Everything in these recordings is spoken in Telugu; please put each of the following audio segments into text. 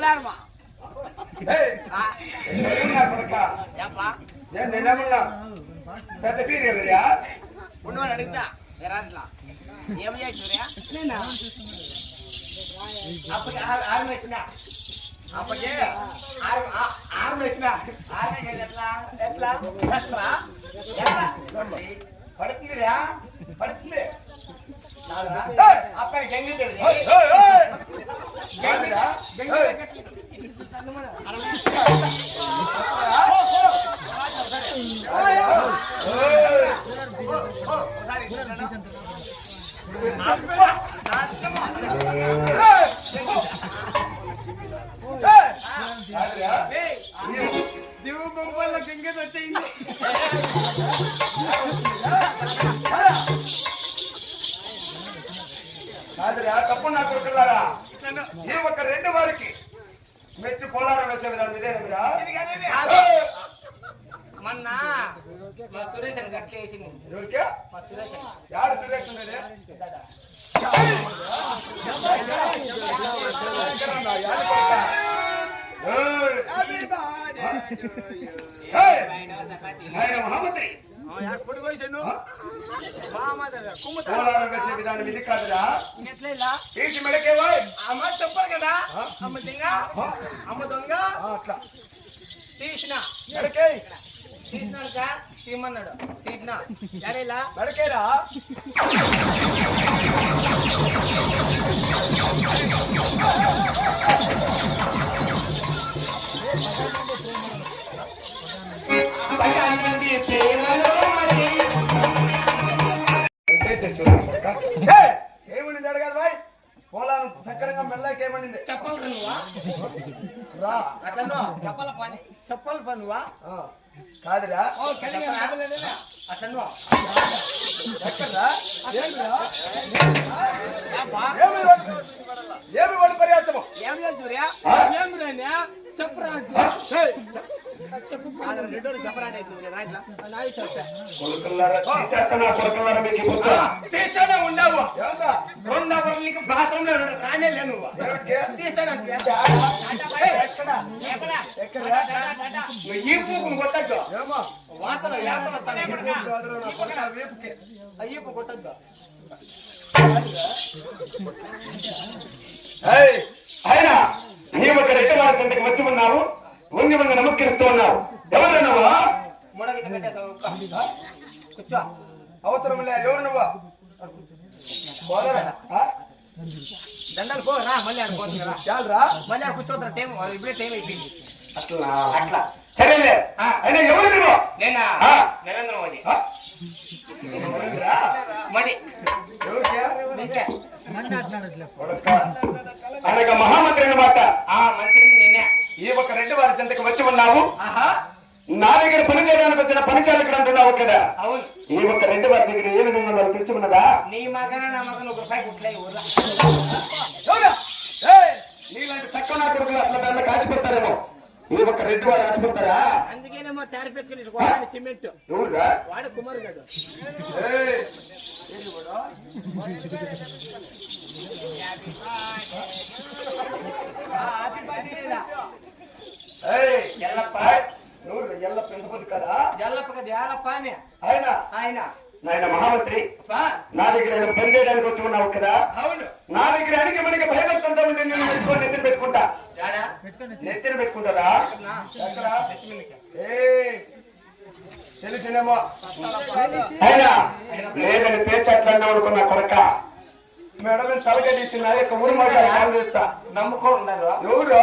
పొలారమా పెద్ద పీరియా ఉన్నవాడు అడుగుతా ఎరాట్లా ఏం చేసినా అప్పటికి ఆరు వేసిన అప్పటికే ఆరు వేసిన ఎట్లా ఎట్లా ఎట్లా పడుతుందిరా పడుతుంది అక్కడ గంగి దివు బొమ్మల్లో గంగది వచ్చేయింది తప్పు నా కొడుకులారా ఈ ఒక రెండు వారికి మెచ్చి పోలారం వచ్చే విధానం ఇదేనా మొన్న మా సురేష్ అని గట్ల వేసింది ఎవరికే మా సురేష్ యాడ సురేష్ ఉండేది మహామంత్రి పోలారం వచ్చే విధానం ఇది కాదురా తీసి మెడకేవా అమ్మ చెప్పాలి కదా అమ్మ దొంగ అమ్మ దొంగ అట్లా తీసిన మెడకే తీసినాక తీయమన్నాడు తీసిన ఎడేలా మెడకేరా ఏమనింది అడగాలి బాయ్ పోలాను సక్కరంగా మెల్లకి ఏమనింది చెప్పాలి నువ్వా రా అట్లా చెప్పాలి పనువా కాదురా అట్లా ఏమి వాడి పర్యాచము ఏం చేస్తురా ఏం రాని చెప్పరా చెప్పు చెప్పరాని ఉండవు నీకు బాత్రూమ్ లో రానే లే నువ్వు ఈ పూకును కొట్టద్దు వాతలు అయ్యప్ప కొట్టద్దు అయినా నీ ఒక రెడ్డి వారి కిందకి వచ్చి ఉన్నావు వంగి వంగి నమస్కరిస్తూ ఉన్నావు ఎవరు నువ్వు ముడగిట పెట్టేసావు కూర్చో అవసరం లే ఎవరు నువ్వు దండలు పో రా మళ్ళీ ఆడ పోతుంది రా చాలరా మళ్ళీ ఆడ కూర్చోద్రా టైం ఇప్పుడే టైం అయిపోయింది అట్లా అట్లా సరేలే అయినా ఎవరు నువ్వు నేనా నరేంద్ర మోదీ మది నీకే అనగా మహామంత్రి అన్నమాట ఆ మంత్రిని నేనే ఈ ఒక రెడ్డి వారి చెంతకు వచ్చి ఉన్నావు నా దగ్గర పని చేయడానికి వచ్చిన పనిచాలకుడు అంటున్నావు కదా అవును ఈ ఒక రెడ్డి వారి దగ్గర ఏ విధంగా వాళ్ళు తెలిసి ఉన్నదా నీ మగన నా మగన ఒక రూపాయి కుట్లే నీలాంటి తక్కువ నా కొడుకులు అట్లా దాన్ని కాచిపెడతారేమో ఈ ఒక రెడ్డి వారు కాచిపెడతారా అందుకేనేమో టారి పెట్టుకుని సిమెంట్ ఎవరుగా వాడు కుమార్ గారు ఎల్లప్ప ఎల్లప్ప ఎందుకు కదా ఎల్లప్ప కదా ఎల్లప్ప అని ఆయన ఆయన నాయన మహామంత్రి నా దగ్గర పని చేయడానికి వచ్చి ఉన్నావు కదా అవును నా దగ్గర అడిగి మనకి భయభక్తంతో ఉంటే నేను నెత్తిన పెట్టుకుంటా నెత్తిన పెట్టుకుంటారా ఎక్కడ తెలిసినేమో అయినా లేదని పేచట్లన్నా అనుకున్నా కొడక మేడం తలగా తీసి నా యొక్క ఊరి మాట చేస్తా నమ్ముకో ఉన్నారు ఎవరు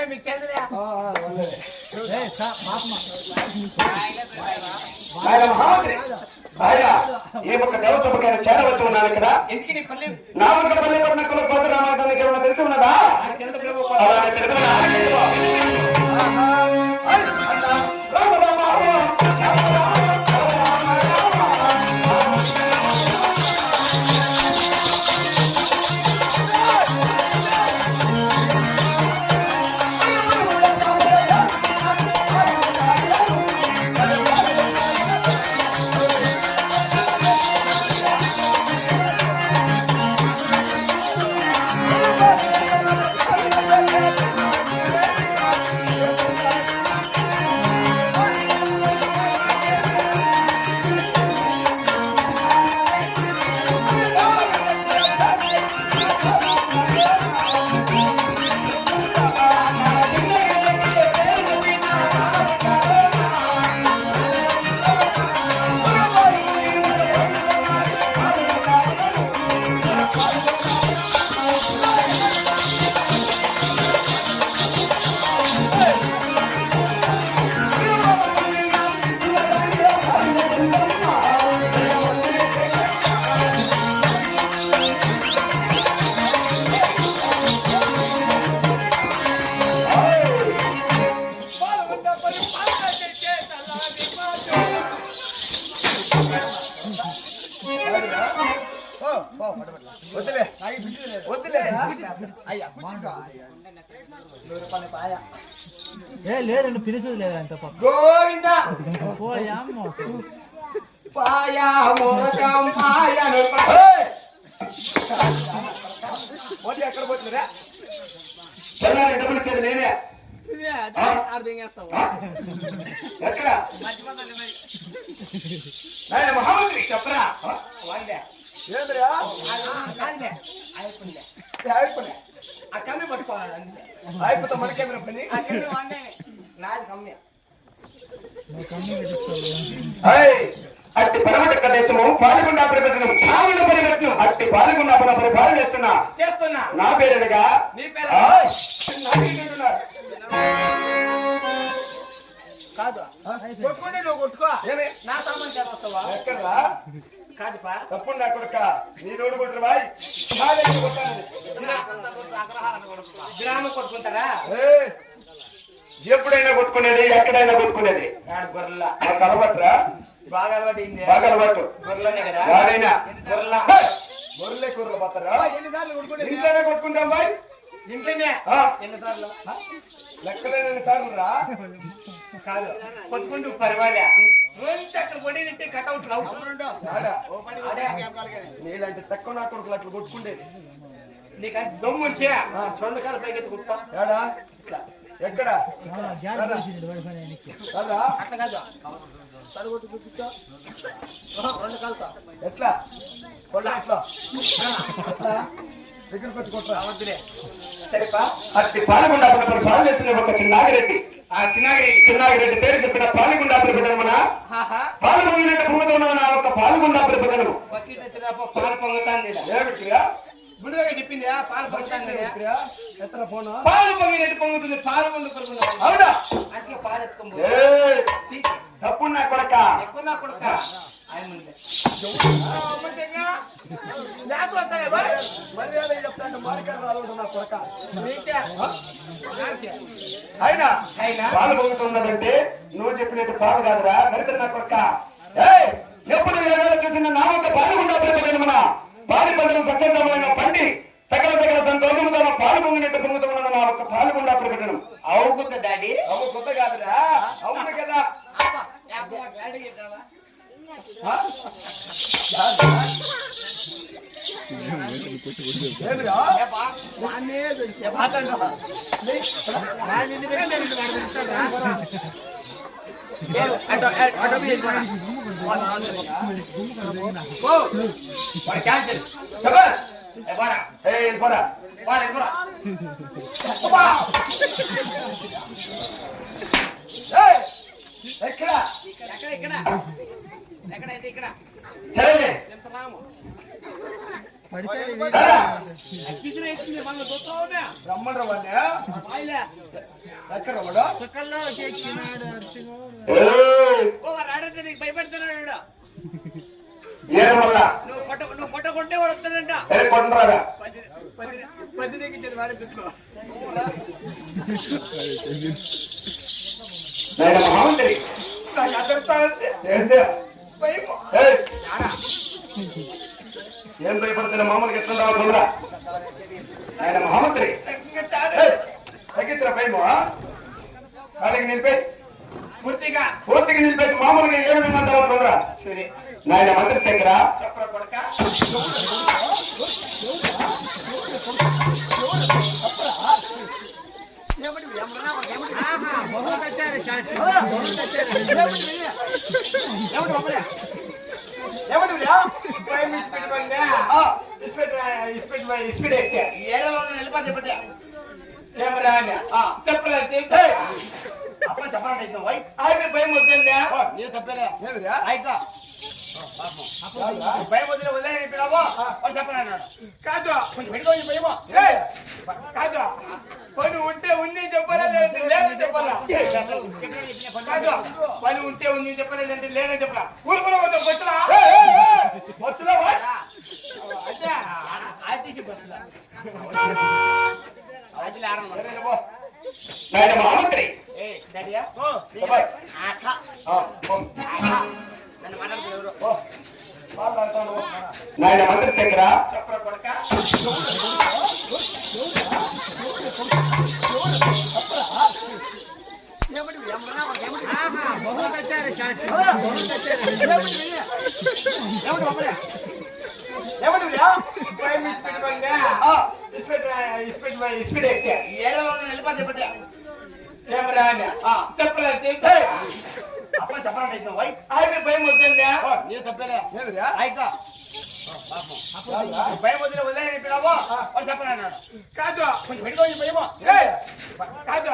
మీకు తెలుసులే ఆయన మహామంత్రి ఆయన ఈ ఒక దేవసభకి ఆయన చేరవచ్చు ఉన్నాను కదా ఎందుకు నీ పల్లె నామక పల్లె పడిన కుల పోత రామానికి ఏమైనా తెలిసి ఉన్నదా లేదండి పిలిచేది లేదంత గోవింద పోయామ్మో పాయా మోసం పాయా ఎక్కడ పోతున్నారా తెల్లారి డబ్బులు ఇచ్చేది నేనే ఎక్కడ ఆయన మహామంత్రి చెప్పరా ఏంద్రా అయిపోలే ఆ కమ్మి పట్టుకోవాలి అయిపోతా మనకేమైనా పని నాది కమ్మి అట్టి పరమటక్క దేశము పాల్గొండ పరివర్తనం పాల్గొండ పరివర్తనం అట్టి పాల్గొండ పరిపాలన చేస్తున్నా నా పేరుగా నీ పేరు కాదు కొట్టుకుంటే నువ్వు కొట్టుకో ఏమి నా సామాన్ చేస్తావా ఎక్కడరా కాదుపా తప్పుడు నా కొడుక నీ రోడ్డు కొట్టరు బాయ్ గ్రామం కొట్టుకుంటారా ఎప్పుడైనా కొట్టుకునేది ఎక్కడైనా కొట్టుకునేది గొర్రెల ఆ తలపట్రా బాగా అలవాటు బాగా అలవాటు గొర్రెలనే కదా వాడైనా గొర్రెల గొర్రెలే కూరలు పోతారా ఎన్నిసార్లు కొట్టుకుంటే ఇంట్లోనే కొట్టుకుంటాం బాయ్ ఇంట్లోనే ఎన్నిసార్లు లెక్కలేని సార్లు రా కాదు కొట్టుకుంటూ పరివాడా రోజు అక్కడ కొట్టినట్టే కట్అవుట్ నీలాంటి తక్కువ నా కొడుకులు అట్లా కొట్టుకుండేది నీకు అది దమ్ము వచ్చే రెండు కాలు పైకి ఎత్తి కొట్టుకో ఏడా ఎక్కడ కాదా అట్లా కాదు తడగొట్టు కూర్చో రెండు కాలుతో ఎట్లా కొట్లా ఎట్లా దగ్గరకు వచ్చి కొట్టరా వద్దులే సరేపా అట్టి పాల్గొండ పాలు చేస్తున్న ఒక చిన్నాగిరెడ్డి ఆ చిన్నాగిరెడ్డి పేరు చెప్పిన పాల్గొండ మన పాల్గొండినట్టు పొంగుతున్న ఒక పాల్గొండ ప్రతిభటను పాలు పొంగుతాంది ఏమిటిగా ముందుగా చెప్పింది పాలు పొంగుతాంది ఎత్తన ఫోను పాలు పొంగినట్టు పొంగుతుంది పాలు పొంగు అవునా అందుకే పాలు ఎత్తుకోబోతుంది తప్పుడు నా కొడక ఎక్కువ నా కొడుక ఆయన మర్యాద చెప్తాను మార్కెట్ రాదు నా కొడక అయినా పాలు పొంగుతున్నదంటే నువ్వు చెప్పినట్టు పాలు కాదురా దరిద్ర నా కొడక ఎప్పుడు చూసిన నా ఒక పాల్గొండా మన పాడి పంటలు సస్యసమయంగా పండి సకల సంతోషంతో పాలు పొంగినట్టు పొంగుతున్న నా ఒక పాల్గొండా ప్రకటన అవుకుద్ద డాడీ అవు కొత్త కాదురా అవును కదా సరే రమ్మని ఎక్కడ భయపెడుతున్నాడు ఏమల్లా నువ్వు కొట్టకుంటే వాడు వస్తాడంట సరే కొండరాగా 10 ఇచ్చేది వాడే చుట్టూ మహామంత్రి ఏం భయపడుతున్నా మామూలుగా ఎట్లా రావాలరా ఆయన మహామంత్రి తగ్గించిన భయము వాళ్ళకి నిలిపేసి పూర్తిగా నిలిపేసి మామూలుగా ఏ విధంగా రావాలరా నాయన మంత్రి శంకర చెప్పరా కొడక భయం వద్దండి నేను తప్పలే భయం వదిలే వదిలే చెప్పినావో వాడు చెప్పనన్నాడు కాదు పెట్టుకోవచ్చు భయమో కాదు పని ఉంటే ఉంది చెప్పాలా లేదని చెప్పాలా కాదు పని ఉంటే ఉంది చెప్పాలా లేదంటే లేదని చెప్పాలా ఊరు కూడా బస్సులా బస్సులో అంటే ఆర్టీసీ బస్సులో నాయన మహామంత్రి డాడీయా నన్ను మాట్లాడుతున్నారు నాయన మంత్రిశేఖర చెప్పరా కొడక बहुत अच्छा है शॉट बहुत अच्छा है ఏమంటున్నా పైన ఇస్పెట్ బండా ఇస్పెట్ ఎక్కా ఏడో నిలబడి చెప్పట్లే కెమెరా చెప్పరా అప్పుడు చెప్పరా వై అయితే భయం వద్దండి నేను తప్పలే అయితే భయం వదిలే వదిలే చెప్పినావో వాడు చెప్పనన్నాడు కాదు కొంచెం పెట్టుకోవచ్చు భయమో కాదు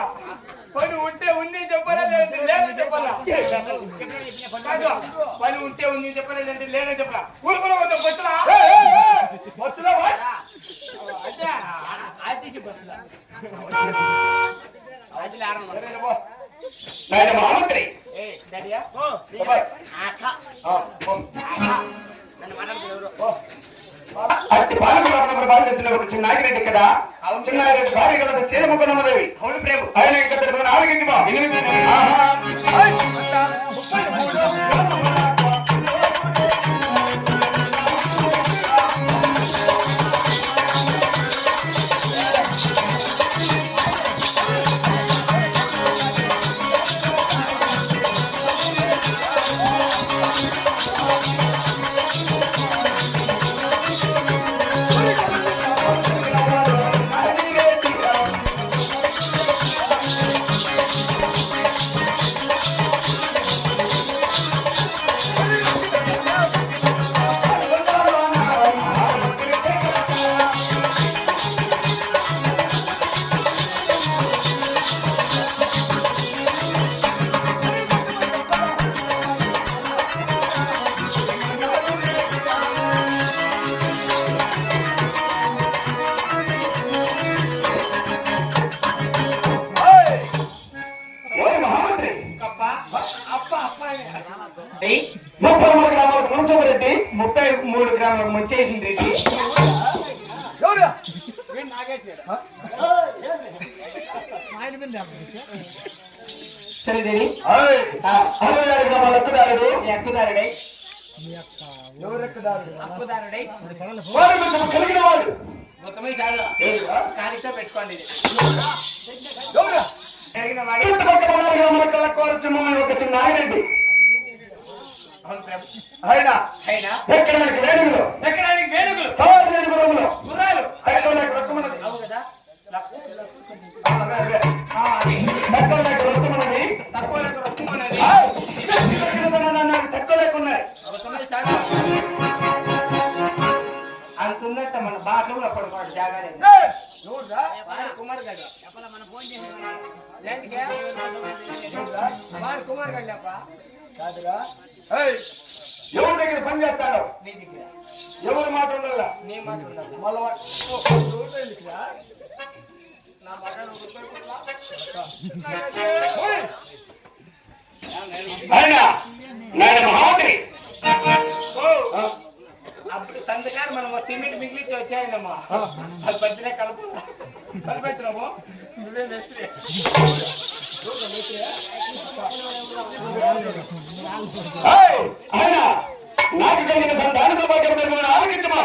పని ఉంటే ఉంది చెప్పాలా లేదని చెప్పాలా కాదు పని ఉంటే ఉంది చెప్పాలా లేదంటే లేదని చెప్పాలా ఊరుకునే బస్సులా బస్సులో అంటే ఆర్టీసీ బస్సులా నాయన మహామంత్రి డాడీయా నన్ను మాట్లాడుతున్నారు అట్టి పాలకులు బాగా చేసిన ఒక చిన్న నాగిరెడ్డి కదా చిన్న నాగిరెడ్డి భార్య కదా శ్రీముఖనమ్మదేవి అవును ప్రేమ ఆయన ఇక్కడ ఆరోగ్యంగా రెడ్డి 33 గ్రామాలకు ముంచేసింది రెడ్డి సరేదేని ఎక్కుదారుడు ఎక్కుదారుడై అక్కుదారుడై కలిగిన వాడు మొత్తమే సాగు కానితో పెట్టుకోండి ఒక చిన్న నాగిరెడ్డి ఎక్కడానికి వేణుగులు సవారి గుర్రములు గుర్రాలు అవును కదా రొక్కమన్నది తక్కువ రొక్కమన్నది తక్కువ లేకున్నాయి అంత ఉన్నట్ట మన బాగా పడుకోండి జాగాలేదు కుమార్ గారు కుమార్ గారు కాదురా ఎవరి దగ్గర పని చేస్తాడు నీ దగ్గర ఎవరి మాట ఉండాల నీ మాట ఉండాలి మళ్ళీ మహామంత్రి అప్పుడు సంతకాలు మనం సిమెంట్ మిగిలించి వచ్చాయమ్మా అది పచ్చినే కలిపించినాము నువ్వే మేస్త్రి ఆయన నాకు కలిగిన సంతాన సౌభాగ్యం ఆలోచించమా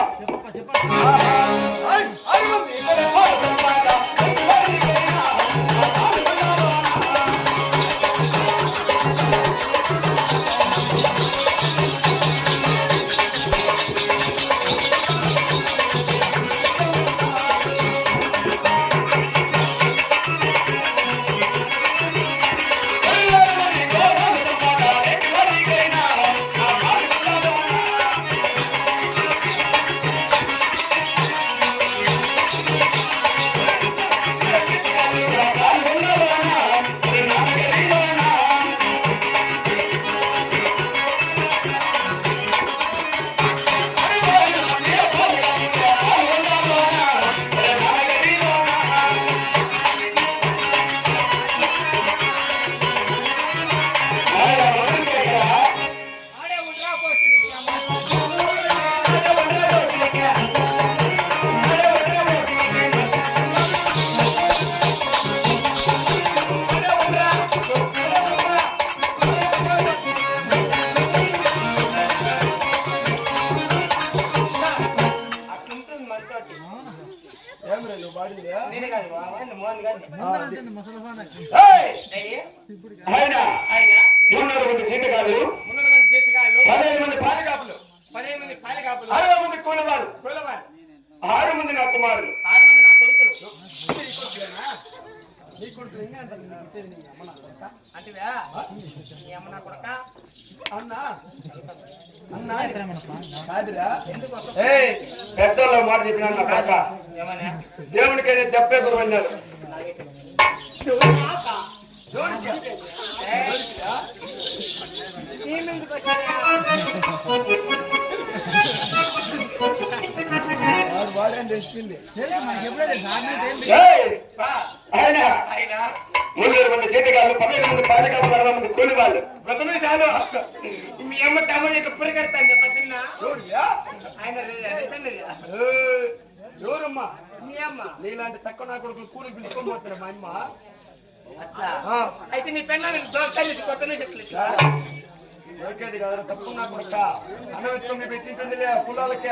ఏయ్! అయ్యి, ఆయన ఆయన 300 మంది జీతగాళ్ళు, 300 మంది జీతగాళ్ళు, 15 మంది పాలికాపులు, 15 మంది పాలికాపులు, 60 మంది కూలివారు, కులవారు, 6 మంది నా కుమారులు. 6 మంది నా కొడుకులు. అంటివా? నీ అమ్మ నా కొడుక? అన్నా కాదురా ఏయ్! పెద్దోళ్ళ మాట చెప్పినా నా కాక ఏమన్నా? దేవునికైనా చెప్పే గురువు అన్నారు. ఏమెందుకు వచ్చారా? వాడని తెలిసింది మనకి ఎప్పుడైతే ఏయ్! బా, ఆయన ఆయన 300 మంది జీతగాళ్ళు, 15 మంది పాలికాపులు, 60 మంది కూలివాళ్ళు. వ్రతమే చాలు. మీ అమ్మ తమ్ముడు ఇట్లా పురిగడతాను పద్దున్నా. ఆయన తండ్రి ఎవరమ్మా మీ అమ్మ నీలాంటి తక్కువ నా కొడుకులు కూలి పిలుచుకొని పోతారు మా అమ్మ. అట్లా అయితే నీ పెన్నాన్ని దొరకని కొత్త చెట్లు దొరికేది కదా తక్కువ నా కొడుక అన్నం పెట్టింటుందిలే కూడాలకే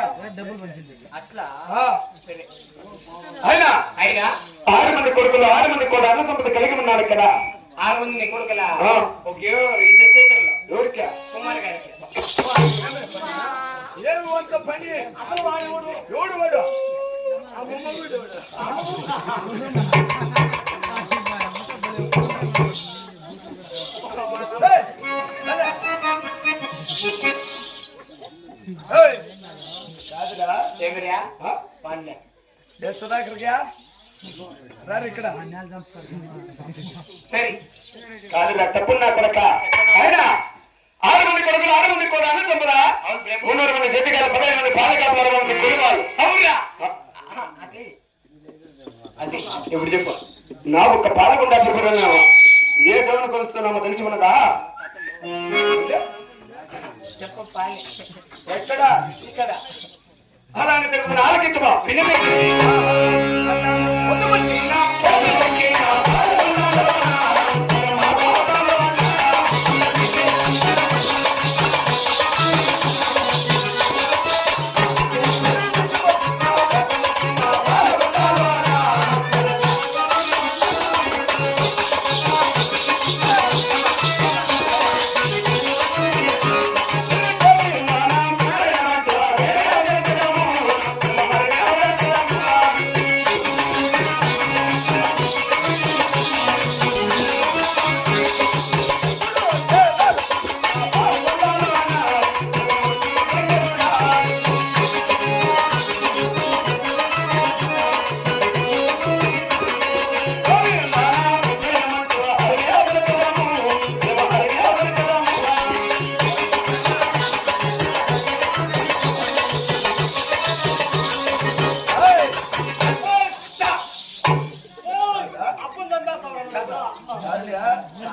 అట్లా సరే. ఆయన ఆయన 6 మంది కొడుకులు, 6 మంది కూడా అన్న సంపద కలిగి ఉన్నాడు కదా. 6 మంది నీ కొడుకులా? ఆ. ఓకే, 2 కూతుర్లు ఎవరికా? కుమార్ గారికి. ఏమి వంత పని అసలు వాడేవాడు ఎవడు వాడు ఆ బొమ్మగుడు కాదురా ఎవరియా? పాండ్య. సుధాకర్గా రారు ఇక్కడ సరే కాదురా తప్పున్నా కొడక. ఆయన 6 మంది కొడుకులు, 6 మంది కూడా అన్న సంపద, 300 మంది జీతగాళ్ళు, 15 మంది పాలికాపులు, 60 మంది కూలివాళ్ళు. అవురా? అది అది ఇప్పుడు చెప్పు. నా ఒక్క పాలకుండా చెప్పుకున్నావా? ఏ దేవుని కొలుస్తున్నామో తెలిసి ఉన్నదా? చెప్ప పాని ఎక్కడ? ఇక్కడ అలానే తెలుపుతున్న ఆలకించమా వినమే.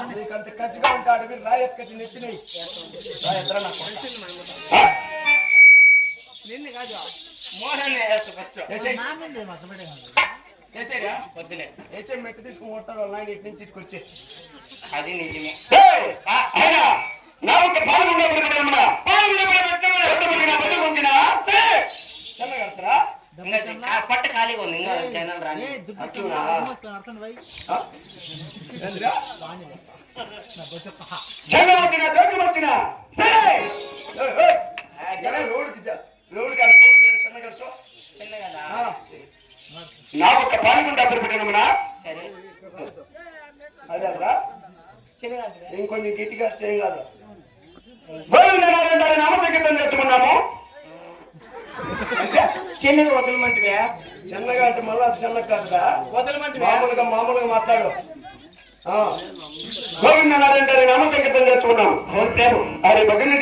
నీకంత కసిగా ఉంటాడు మీరు రాయెత్కచ్చి నెచ్చినాయి రాయెత్తరా నాకు నిన్ను కాదు మోహన్ వేస్తా ఫస్ట్. చేసేరా వద్దులే, వేసే మెట్టు తీసుకుని కొడతాడు వాళ్ళ నాయన ఇటు నుంచి ఇటుకు వచ్చి అది నిజమే. ఆయన నా ఒక్క పాల్గొండ చిన్నగా పట్ట ఖాళీగా ఉంది, ఇంకా జనాలు రాని. జనం వచ్చిన జగం వచ్చిన చిన్నగా నా ఒక్క పాల్గొండ పెట్టినమ్మా. సరే అదేరా చిన్నగా ఇంకొన్ని గట్టిగా చేయగలదు నామసంగీతం నేర్చుకున్నాము. చిన్నగా వదలమంటివే. చిన్నగా అంటే మళ్ళీ అది చిన్న కాదురా వదలమంటివే. మామూలుగా మాట్లాడు గోవింద నారాయణ నామసంగీతం నేర్చుకున్నాము. అరే భగిని